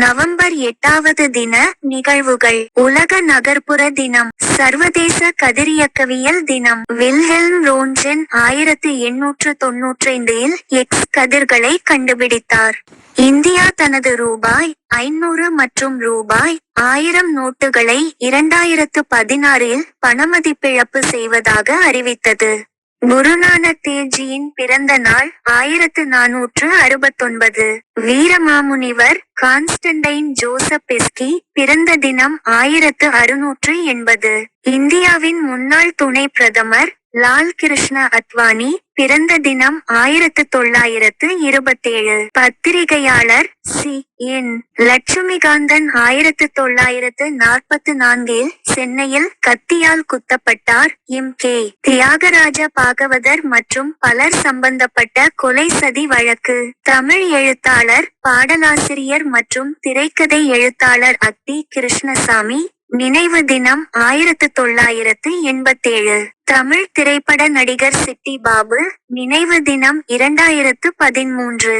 November 8வது தின நிகழ்வுகள். உலக நகர்ப்புற தினம். சர்வதேச கதிரியக்கவியல் தினம். வில்ஹெல்ம் ரோன்ட்ஜென் 1895 இல் எக்ஸ் கதிர்களை கண்டுபிடித்தார். இந்தியா தனது ரூபாய் 500 மற்றும் ரூபாய் 1000 நோட்டுகளை 2016 இல் பணமதிப்பிழப்பு செய்வதாக அறிவித்தது. குருநானக் தேவ்ஜியின் பிறந்த நாள் 1469. வீரமாமுனிவர் கான்ஸ்டன்டைன் ஜோசப்பெஸ்கி பிறந்த தினம் 1680. இந்தியாவின் முன்னாள் துணை பிரதமர் லால் கிருஷ்ண அத்வானி பிறந்த தினம் 1927. பத்திரிகையாளர் சி. என். லட்சுமிகாந்தன் 1944 இல் சென்னையில் கத்தியால் குத்தப்பட்டார். எம். கே. தியாகராஜ பாகவதர் மற்றும் பலர் சம்பந்தப்பட்ட கொலை சதி வழக்கு. தமிழ் எழுத்தாளர், பாடலாசிரியர் மற்றும் திரைக்கதை எழுத்தாளர் அக்தி கிருஷ்ணசாமி நினைவு தினம் 1987. தமிழ் திரைப்பட நடிகர் சிட்டி பாபு நினைவு தினம் 2013.